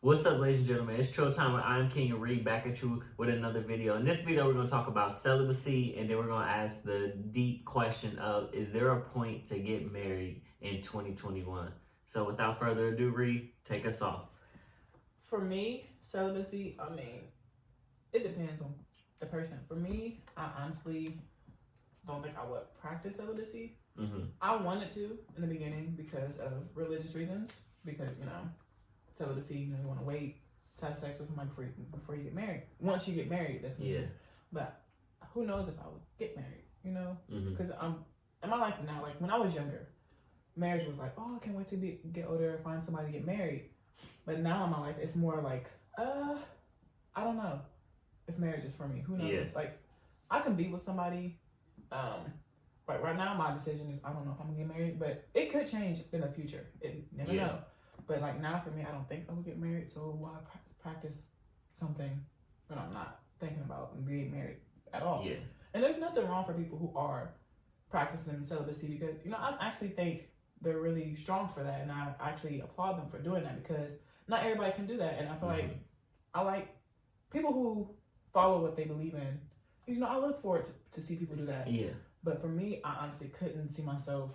What's up, ladies and gentlemen? It's Trill Time where I'm King and Reed back at you with another video. In this video, we're going to talk about celibacy, and then we're going to ask the deep question of, is there a point to get married in 2021? So without further ado, Reed, take us off. For me, celibacy, I mean, it depends on the person. For me, I honestly don't think I would practice celibacy. I wanted to in the beginning because of religious reasons, because, celibacy, you want to wait to have sex with somebody before you get married. Once you get married, that's when But who knows if I would get married, because I'm in my life now. Like when I was younger, marriage was like, oh, I can't wait to get older and find somebody to get married. But now in my life, it's more like, I don't know if marriage is for me. Who knows? Like I can be with somebody. But right now, my decision is I don't know if I'm gonna get married, but it could change in the future. It never know. But like now for me, I don't think I will get married. So why practice something that I'm not thinking about being married at all? Yeah. And there's nothing wrong for people who are practicing celibacy because I actually think they're really strong for that, and I actually applaud them for doing that because not everybody can do that. And I feel like I like people who follow what they believe in. I look forward to see people do that. Yeah. But for me, I honestly couldn't see myself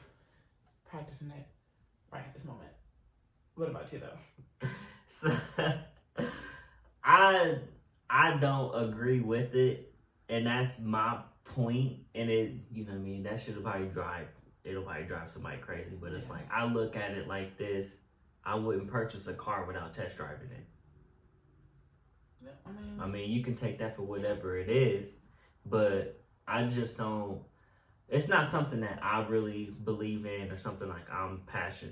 practicing that right at this moment. What about you though? So I don't agree with it, and that's my point. And it, that should probably drive somebody crazy. But it's like I look at it like this: I wouldn't purchase a car without test driving it. Yeah, I mean, you can take that for whatever it is, but I just don't. It's not something that I really believe in or something like I'm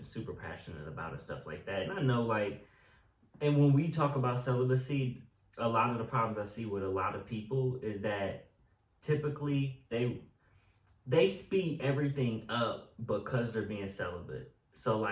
super passionate about and stuff like that. And I know and when we talk about celibacy, a lot of the problems I see with a lot of people is that typically they speed everything up because they're being celibate. So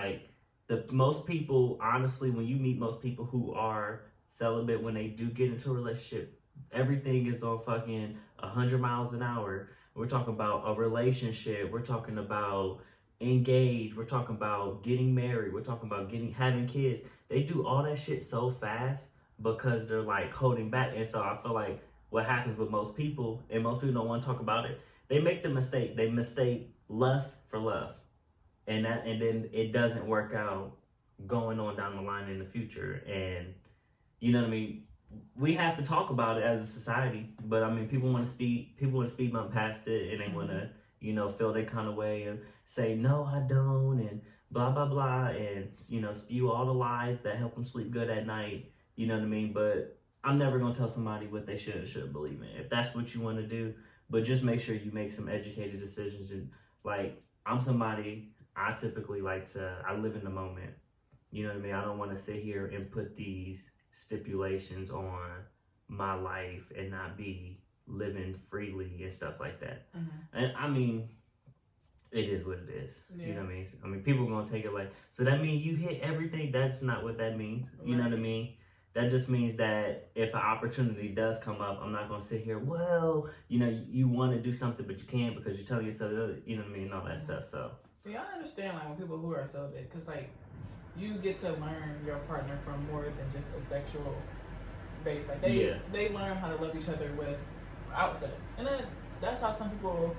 most people, honestly, when you meet most people who are celibate, when they do get into a relationship, everything is on fucking 100 miles an hour. We're talking about a relationship. We're talking about engaged. We're talking about getting married. We're talking about having kids. They do all that shit so fast because they're holding back. And so I feel like what happens with most people, and most people don't want to talk about it, they make the mistake. They mistake lust for love. And then it doesn't work out going on down the line in the future. And you know what I mean? We have to talk about it as a society, but I mean, people want to speed bump past it, and they want to, feel that kind of way and say, no, I don't, and blah, blah, blah, and, spew all the lies that help them sleep good at night, you know what I mean? But I'm never going to tell somebody what they should and shouldn't believe in. If that's what you want to do, but just make sure you make some educated decisions. And I'm somebody, I typically I live in the moment, you know what I mean? I don't want to sit here and put these stipulations on my life and not be living freely and stuff like that. And I mean, it is what it is. You know what I mean? I mean, people are gonna take it so that means you hit everything. That's not what that means. You know what I mean? That just means that if an opportunity does come up, I'm not gonna sit here, well, you want to do something but you can't because you're telling yourself, you know what I mean, and all that stuff. So yeah, I understand when people who are celibate, because you get to learn your partner from more than just a sexual base. They learn how to love each other without sex. And then that's how some people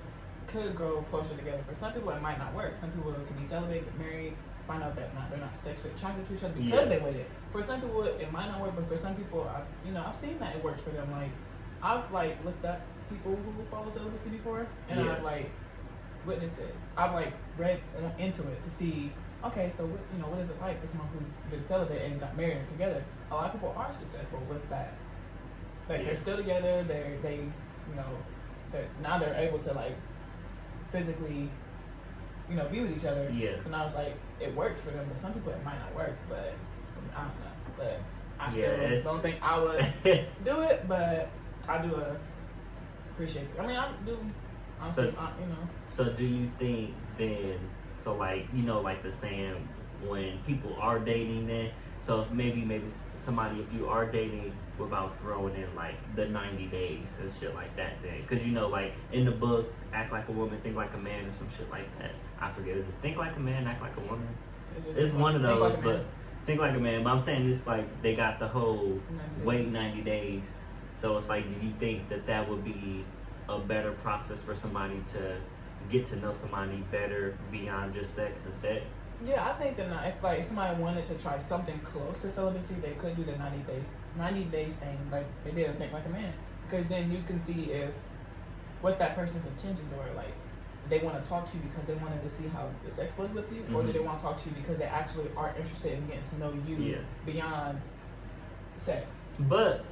could grow closer together. For some people, it might not work. Some people can be celibate, get married, find out that they're not sexually attracted to each other because they waited. For some people, it might not work, but for some people, I've seen that it works for them. I've looked up people who follow celibacy before, and I've witnessed it. I've read into it to see, okay, so what is it like for someone who's been celibate and got married together? A lot of people are successful with that. They're still together. Now they're able to physically, be with each other. Yeah. So now it's it works for them, but some people it might not work. But I don't know. But I still don't think I would do it. But I do appreciate it. I mean, I do. So do you think then? So the saying, when people are dating, then so if maybe somebody, if you are dating without throwing in the 90 days and shit like that, then because in the book, Act Like a Woman, Think Like a Man, or some shit like that. I forget, is it Think Like a Man, Act Like a Woman? It's one of those, but Think like a man, but I'm saying this like they got the whole 90 wait days. 90 days. So it's like, do you think that that would be a better process for somebody to get to know somebody better beyond just sex instead? Yeah, I think that if like somebody wanted to try something close to celibacy, they could do the 90 days thing like they did in Think Like a Man, because then you can see if what that person's intentions were. Like, did they want to talk to you because they wanted to see how the sex was with you, or Mhm. do they want to talk to you because they actually are interested in getting to know you Yeah. beyond sex? But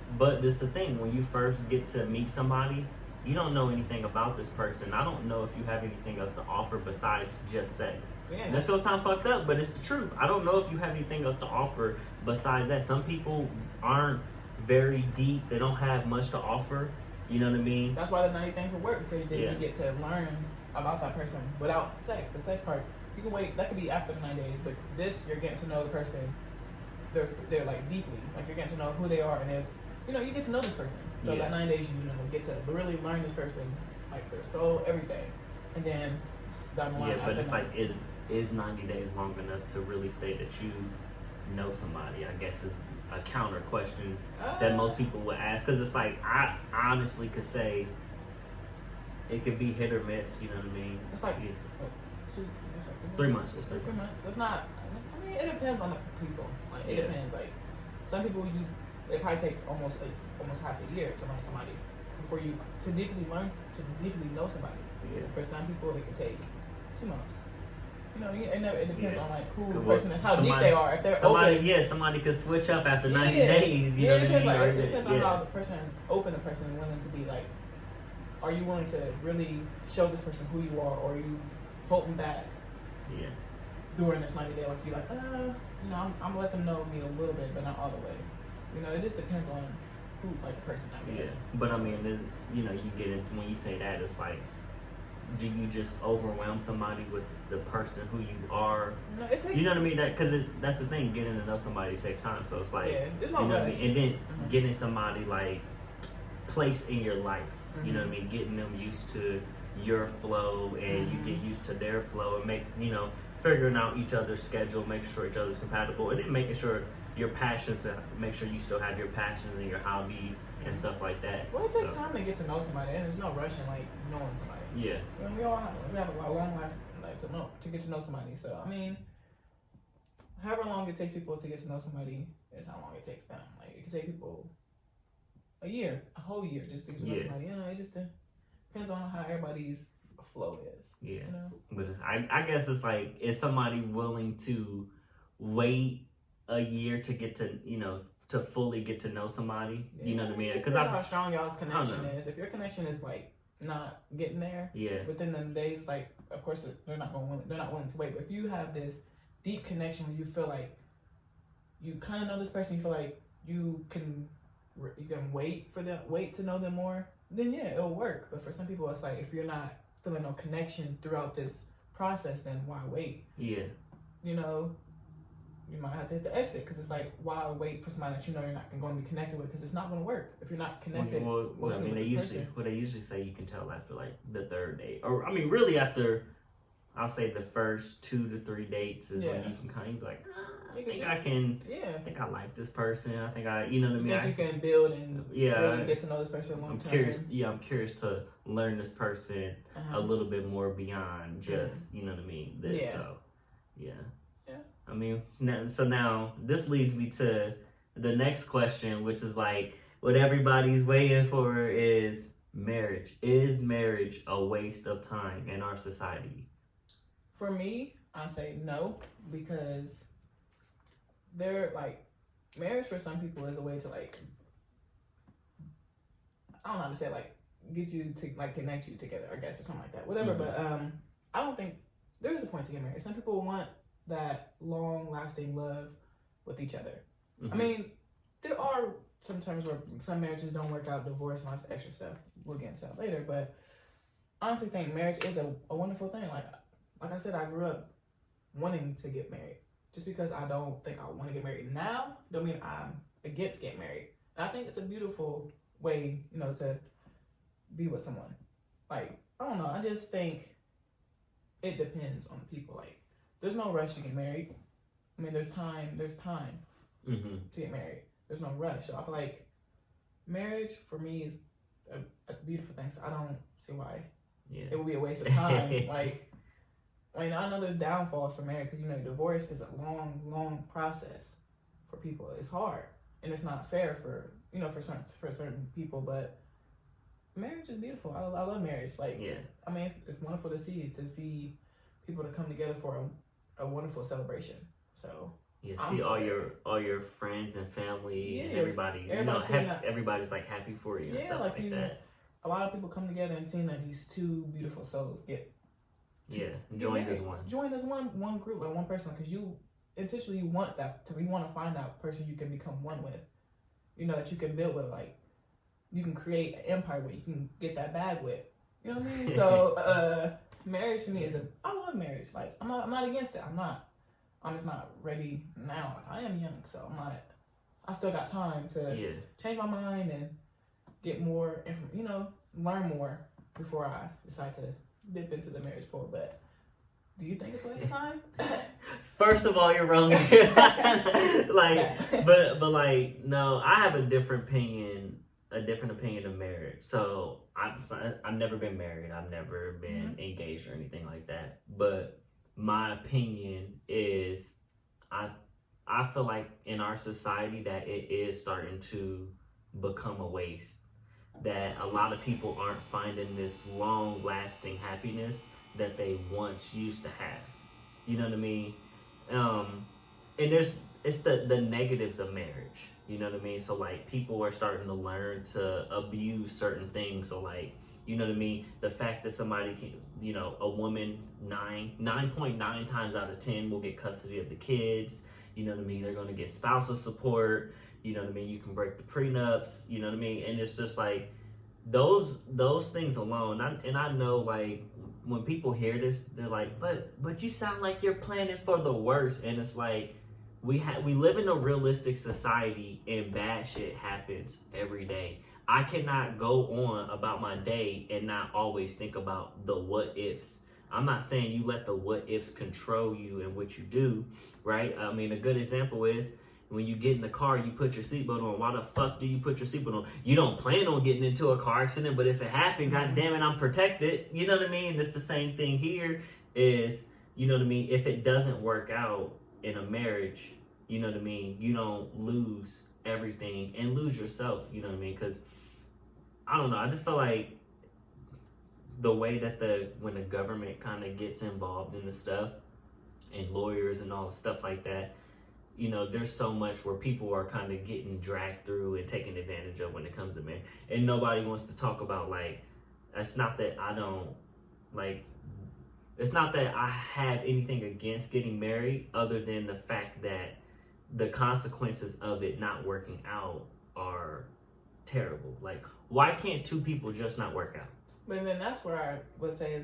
this the thing, when you first get to meet somebody, you don't know anything about this person. I don't know if you have anything else to offer besides just sex. Yeah, And that's gonna sound fucked up, but it's the truth. I don't know if you have anything else to offer besides that. Some people aren't very deep. They don't have much to offer. You know what I mean? that's why the 90 things will work, because then Yeah. you get to learn about that person without sex. The sex part, you can wait. That could be after the 90 days, but this you're getting to know the person. They're like deeply, like you're getting to know who they are, and if you get to know this person. So Yeah. that 9 days, get to really learn this person, like their soul, everything, and then down the line. Yeah, but after it's that- like, is 90 days long enough to really say that you know somebody? I guess is a counter question that most people would ask, because it's like, I honestly could say it could be hit or miss. You know what I mean? It's like Yeah. two, it's like 3 months. It's It's 3 3 months. months. It's not. I mean, it depends on the people. Like it Yeah. depends. Like some people, it probably takes almost half a year to learn somebody before you to deeply know somebody. Yeah. For some people, it could take 2 months. It depends Yeah. on like who the Well, person is, how deep somebody- they are. If they're Somebody, open, yeah, somebody could switch up after 90 Yeah. days. You know it what I depends, mean? like, Or it depends on yeah. how the person open the person and willing to be. Like, are you willing to really show this person who you are, or are you holding back Yeah. during this 90 day? Like you're like, I'm gonna let them know me a little bit, but not all the way. It just depends on who, like the person, I Yeah, guess. but I mean, there's, you get into, when you say that, it's like, do you just overwhelm somebody with the person who you are? No, it takes. You know what I mean? Because that's the thing, getting to know somebody takes time. So it's like, Yeah, there's no you know what I rush. mean? And then Mhm. getting somebody like placed in your life. You know Mhm. what I mean? Getting them used to your flow, and you get used to their flow, and figuring out each other's schedule, make sure each other's compatible, and then making sure your passions, make sure you still have your passions and your hobbies and stuff like that. Well, it takes So, time to get to know somebody, and there's no rush in like knowing somebody. Yeah. We have a long life like to get to know somebody. So I mean, however long it takes people to get to know somebody is how long it takes them. Like it could take people a year, a whole year, just to get to know Yeah. somebody. It just depends on how everybody's flow is. Yeah. But I guess it's like, is somebody willing to wait a year to get to, to fully get to know somebody? You know what I mean? Because Because how strong y'all's connection know. is. If your connection is like not getting there yeah, within them days, like of course they're not willing to wait. But if you have this deep connection where you feel like you kind of know this person, you feel like you can wait to know them more, then yeah, it'll work. But for some people, it's like if you're not feeling no connection throughout this process, then why wait? yeah, You might have to hit the exit, because it's like, why wait for somebody that you're not going to be connected with? Because it's not going to work if you're not connected. Well, I emotionally mean, with this person. they usually say you can tell after like the third date, or I mean, really after, I'll say the first 2 to 3 dates is when Yeah. you can kind of be like, I You can think show- I can. Yeah. I think I like this person. I think you know what I You mean? think you can build and Yeah. really get to know this person long I'm term. curious. Yeah, I'm curious to learn this person Uh-huh. a little bit more beyond just you know what I mean. This, Yeah. so yeah. Yeah. I mean, now this leads me to the next question, which is like what everybody's waiting for is marriage. Is marriage a waste of time in our society? For me, I say no, because they're like, marriage for some people is a way to like, I don't know how to say it, like get you to like connect you together, I guess, or something like that. Whatever. Mhm. But I don't think there is a point to get married. Some people want that long lasting love with each other. I Mhm. mean, there are some times where some marriages don't work out, divorce and all this extra stuff. We'll get into that later. But I honestly think marriage is a wonderful thing. Like I said, I grew up wanting to get married. Just because I don't think I want to get married now, don't mean I'm against getting married. And I think it's a beautiful way, to be with someone. Like, I don't know. I just think it depends on the people. Like, there's no rush to get married. I mean, there's time Mm-hmm. to get married. There's no rush. So I feel like marriage for me is a beautiful thing. So I don't see why it would be a waste of time. Like, I mean, I know there's downfalls for marriage because, you know, divorce is a long process for people. It's hard and it's not fair for, you know, for certain people. But marriage is beautiful. I love marriage. Like, I mean, it's wonderful to see people to come together for a wonderful celebration. So. Yeah, see all your friends and family and everybody. Everybody's like happy for you and stuff like that. A lot of people come together and seeing that these two beautiful souls joined as one. Joined as one group, like one person, because you intentionally want to find that person you can become one with. You know, that you can build with, like you can create an empire with, you can get that bag with. You know what I mean? So marriage to me I love marriage. Like I'm not against it. I'm just not ready now. Like, I am young, so I still got time to change my mind and get more, learn more before I decide to dip into the marriage pool. But do you think it's a waste of time? First of all, you're wrong. But no, I have a different opinion of marriage. So I've never been married. I've never been engaged or anything like that. But my opinion is I feel like in our society that it is starting to become a waste, that a lot of people aren't finding this long lasting happiness that they once used to have. You know what I mean? And it's the negatives of marriage. You know what I mean? So like people are starting to learn to abuse certain things. So like, you know what I mean? The fact that somebody can, you know, a woman 9.9 times out of 10 will get custody of the kids. You know what I mean? They're going to get spousal support. You know what I mean? You can break the prenups. You know what I mean? And it's just like those things alone. I know like when people hear this, they're like, but you sound like you're planning for the worst. And it's like we live in a realistic society and bad shit happens every day. I cannot go on about my day and not always think about the what ifs. I'm not saying you let the what ifs control you and what you do, right? I mean, a good example is when you get in the car, you put your seatbelt on. Why the fuck do you put your seatbelt on? You don't plan on getting into a car accident, but if it happened, God damn it, I'm protected. You know what I mean? It's the same thing here is, you know what I mean? If it doesn't work out in a marriage, you know what I mean? You don't lose everything and lose yourself, you know what I mean? Because I don't know, I just feel like the way that when the government kind of gets involved in the stuff and lawyers and all the stuff like that, you know, there's so much where people are kind of getting dragged through and taken advantage of when it comes to marriage. And nobody wants to talk about, like, it's not that I have anything against getting married other than the fact that the consequences of it not working out are terrible. Like, why can't two people just not work out? But then that's where I would say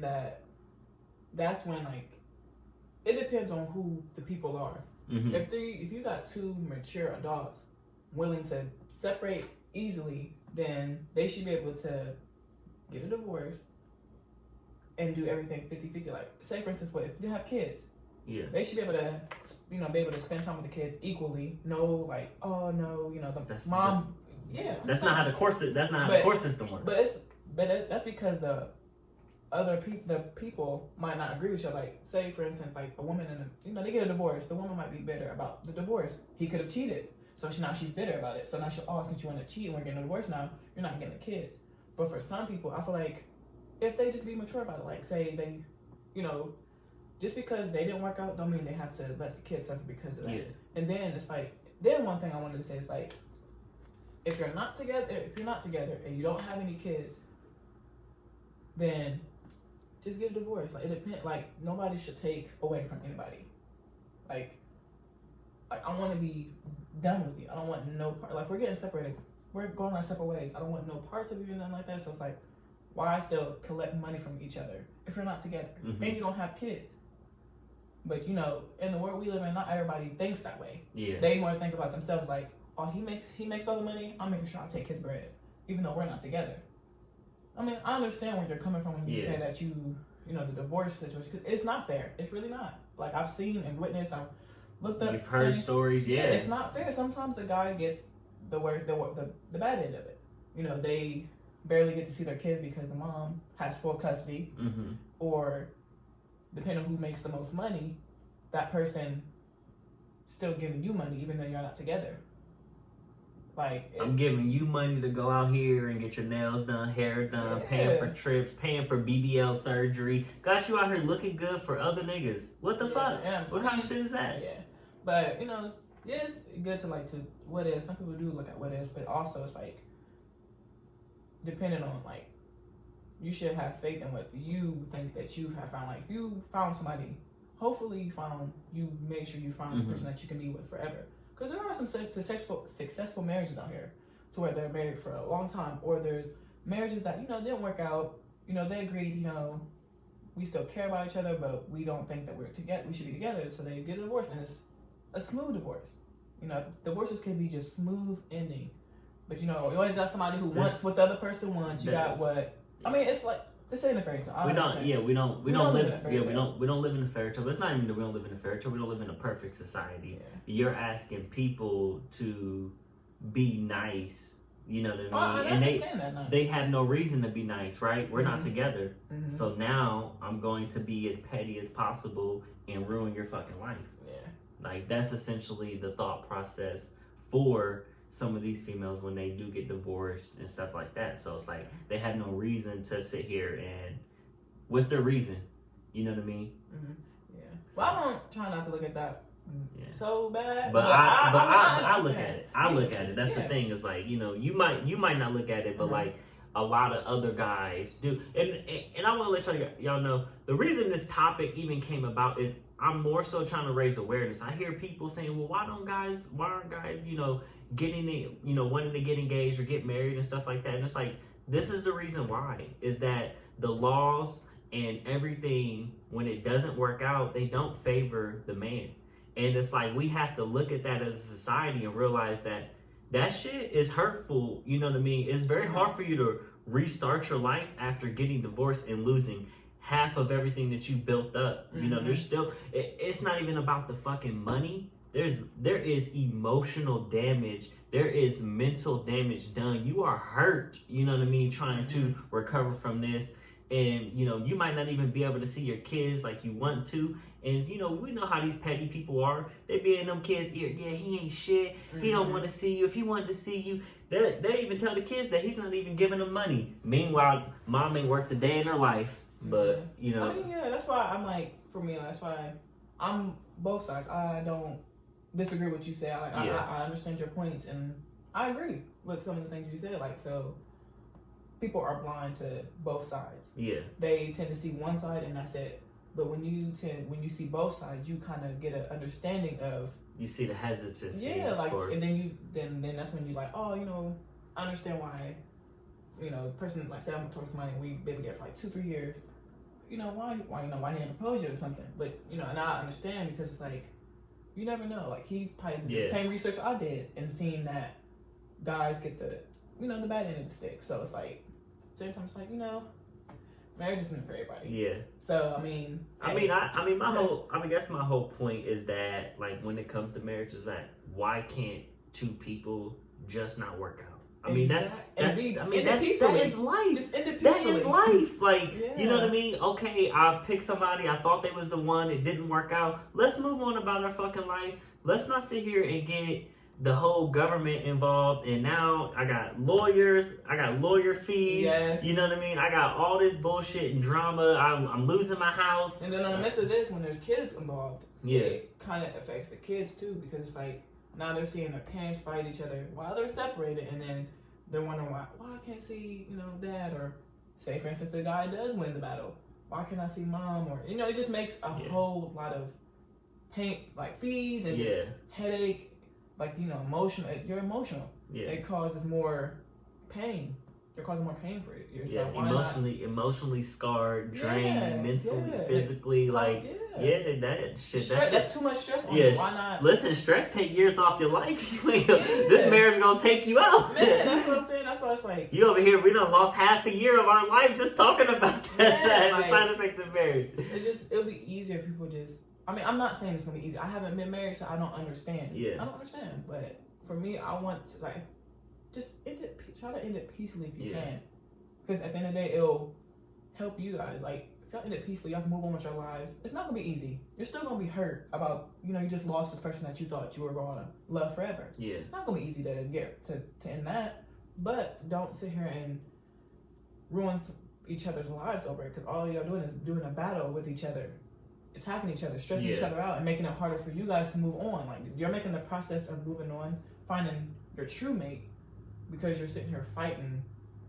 that's when, like, it depends on who the people are. Mm-hmm. If you got two mature adults willing to separate easily, then they should be able to get a divorce and do everything 50-50. Like, say for instance, if they have kids, they should be able to spend time with the kids equally. No, like, oh no, that's mom. That's not how the court system works. But that's because the people might not agree with you. Like, say for instance, like a woman they get a divorce. The woman might be bitter about the divorce. He could have cheated, so now she's bitter about it. So now since you want to cheat and we're getting a divorce now, you're not getting the kids. But for some people, I feel like if they just be mature about it, like say they, just because they didn't work out, don't mean they have to let the kids suffer because of that. Yeah. And then it's like, one thing I wanted to say is like, if you're not together and you don't have any kids, then just get a divorce. Like, it depends. Like, nobody should take away from anybody. Like I want to be done with you. I don't want no part. Like, we're getting separated. We're going our separate ways. I don't want no parts of you and nothing like that. So it's like, why still collect money from each other if you're not together? Mm-hmm. Maybe you don't have kids. But, in the world we live in, not everybody thinks that way. Yeah. They more think about themselves like, oh, he makes all the money, I'm making sure I take his bread, even though we're not together. I mean, I understand where you're coming from when you say that the divorce situation, 'cause it's not fair. It's really not. Like, I've seen and witnessed, I've looked up. You've heard things. stories, Yeah, yes. it's not fair. Sometimes the guy gets the worst, the bad end of it. You know, they barely get to see their kids because the mom has full custody, Mm-hmm. or depending on who makes the most money, that person still giving you money even though you're not together. Like, I'm giving you money to go out here and get your nails done, hair done, paying for trips, paying for BBL surgery. Got you out here looking good for other niggas. What the fuck? Yeah. What kind of shit is that? Yeah, but you know, yeah, it's good to like to what if. Some people do look at what ifs, but also it's like depending on like you should have faith in what you think that you have found. Like if you found somebody, hopefully you made sure you found the person that you can be with forever. Because there are some successful marriages out here to where they're married for a long time, or there's marriages that, you know, didn't work out. You know, they agreed, you know, we still care about each other, but we don't think that we should be together. So they get a divorce, and it's a smooth divorce. You know, divorces can be just smooth ending. But, you know, you always got somebody who wants what the other person wants. You got what, I mean, it's like, this ain't a fairy tale. We don't live in a fairy tale. We don't live in a fairy tale. But it's not even that we don't live in a fairy tale. We don't live in a perfect society. Yeah. You're asking people to be nice. You know what I mean? I understand that. They have no reason to be nice, right? We're not together. So now I'm going to be as petty as possible and ruin your fucking life. Yeah. Like that's essentially the thought process for some of these females when they do get divorced and stuff like that. So it's like they have no reason to sit here and what's their reason? You know what I mean? Yeah. Well, I don't try not to look at that so bad. But I look at it. I look at it. That's the thing is like, you know, you might not look at it, but like a lot of other guys do. And I want to let y'all know the reason this topic even came about is I'm more so trying to raise awareness. I hear people saying, well, why aren't guys, you know, getting it, you know, wanting to get engaged or get married and stuff like that. And it's like, this is the reason why, is that the laws and everything, when it doesn't work out, they don't favor the man. And it's like, we have to look at that as a society and realize that that shit is hurtful. You know what I mean? It's very hard for you to restart your life after getting divorced and losing half of everything that you built up. You know, there's still, it's not even about the fucking money. There is emotional damage. There is mental damage done. You are hurt, you know what I mean, trying to recover from this. And, you know, you might not even be able to see your kids like you want to. And, you know, we know how these petty people are. They be in them kids' ear, yeah, he ain't shit. He don't want to see you. If he wanted to see you, they even tell the kids that he's not even giving them money. Meanwhile, mom ain't worked a day in her life. But, you know. I mean, yeah, that's why I'm like, for me, that's why I'm both sides. I don't disagree with what you say. I understand your points, and I agree with some of the things you said. Like, so people are blind to both sides. Yeah, they tend to see one side, and that's it. But when you see both sides, you kind of get an understanding of. You see the hesitancy. Yeah, like, and then that's when you like, oh, you know, I understand why. You know, person like say I'm talking to somebody and we've been together for like 2-3 years. You know why he didn't propose yet or something. But you know, and I understand because it's like. You never know. Like he probably did the same research I did and seeing that guys get the bad end of the stick. So it's like same time it's like, you know, marriage isn't for everybody. Yeah. So I mean that's my whole point is that like when it comes to marriage is that why can't two people just not work out? I mean that is life. Just that is life. Like you know what I mean? Okay, I picked somebody, I thought they was the one, it didn't work out. Let's move on about our fucking life. Let's not sit here and get the whole government involved and now I got lawyers, I got lawyer fees. Yes. You know what I mean? I got all this bullshit and drama. I'm losing my house. And then on the midst of this, when there's kids involved, it kind of affects the kids too because it's like now they're seeing their parents fight each other while they're separated, and then they're wondering why I can't see, you know, dad, or say for instance the guy does win the battle. Why can't I see mom? Or you know, it just makes a whole lot of pain, like fees and just headache, like you know, emotional. You're emotional. Yeah. It causes more pain. You're causing more pain for yourself. Yeah, emotionally scarred, drained, mentally, physically, like that shit. That's too much stress on you. Why not? Listen, stress take years off your life. This marriage gonna take you out. Man, that's what I'm saying. That's why it's like you over here. We done lost half a year of our life just talking about that. The side effects of marriage. It'll be easier if people just I mean, I'm not saying it's gonna be easy. I haven't been married, so I don't understand. Yeah. I don't understand. But for me, I want to like just end it. Try to end it peacefully if you can, because at the end of the day, it'll help you guys. Like if y'all end it peacefully, y'all can move on with your lives. It's not gonna be easy. You're still gonna be hurt about you just lost this person that you thought you were gonna love forever. Yeah. It's not gonna be easy to get to end that. But don't sit here and ruin each other's lives over it, because all y'all doing is doing a battle with each other, attacking each other, stressing each other out, and making it harder for you guys to move on. Like you're making the process of moving on, finding your true mate, because you're sitting here fighting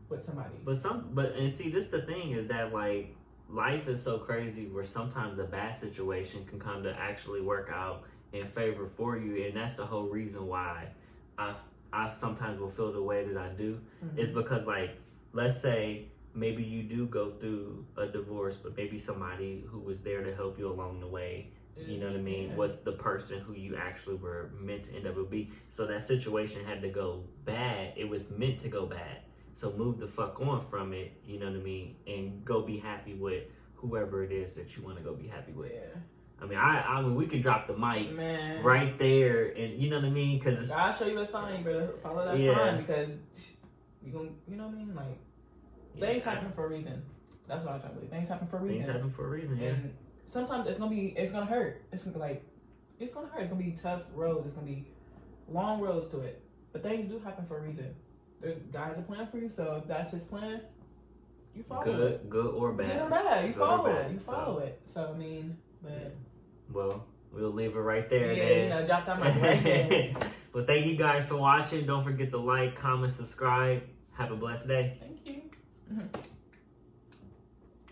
with somebody. And see, this the thing is that like life is so crazy where sometimes a bad situation can kind of actually work out in favor for you, and that's the whole reason why I sometimes will feel the way that I do. Is because like let's say maybe you do go through a divorce, but maybe somebody who was there to help you along the way, you know what I mean, was the person who you actually were meant to end up with be. So that situation had to go bad. It was meant to go bad. So move the fuck on from it, you know what I mean, and go be happy with whoever it is that you want to go be happy with. Yeah. I mean, we can drop the mic right there, and you know what I mean, because I'll show you a sign, you better follow that sign, because you gonna, you know what I mean, like things happen for a reason. That's what I try to believe. Things happen for a reason. Things happen for a reason, yeah. And sometimes it's gonna hurt. It's gonna hurt. It's gonna be tough roads. It's gonna be long roads to it. But things do happen for a reason. There's God's a plan for you, so if that's His plan, you follow it. Good or bad. Good or bad, you follow it. You follow it. So I mean, but well, we'll leave it right there. Yeah, drop that mic right there. But thank you guys for watching. Don't forget to like, comment, subscribe. Have a blessed day. Thank you.